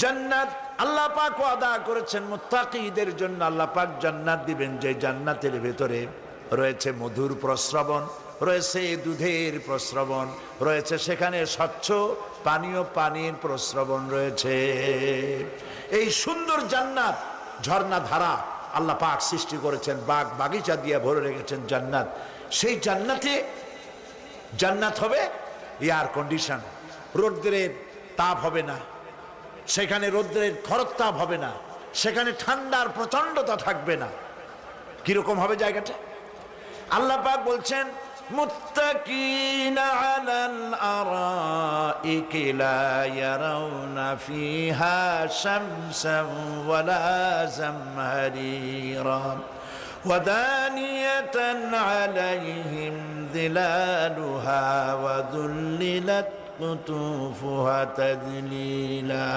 জান্নাত আল্লাহ পাক ওয়াদা করেছেন মুত্তাকিদের জন্য। আল্লাহ পাক জান্নাত দিবেন, যে জান্নাতের ভেতরে রয়েছে মধুর প্রস্রবণ, রয়েছে দুধের প্রস্রবণ, রয়েছে সেখানে স্বচ্ছ পানীয় পানির প্রস্রবণ রয়েছে। এই সুন্দর জান্নাত, ঝর্ণা ধারা আল্লাহ পাক সৃষ্টি করেছেন, বাগ বাগিচা দিয়ে ভরে রেখেছেন জান্নাত। সেই জান্নাতে জান্নাত হবে এয়ার কন্ডিশন, রৌদ্রের তাপ হবে না সেখানে, রৌদ্রের খরতাপ হবে না সেখানে, ঠান্ডার প্রচন্ডতা থাকবে না। কিরকম হবে জায়গাটা? আল্লাহ পাক বলছেন মুত্তাকিনা আলাল আরাইকি লা ইয়ারাউনা ফিহা শামসান ওয়ালা জামহারিরা ওয়াদানিয়াতান আলাইহিম যিলালুহা ওয়া যুল্লিলাত কুতুফুহা তাযলিলা।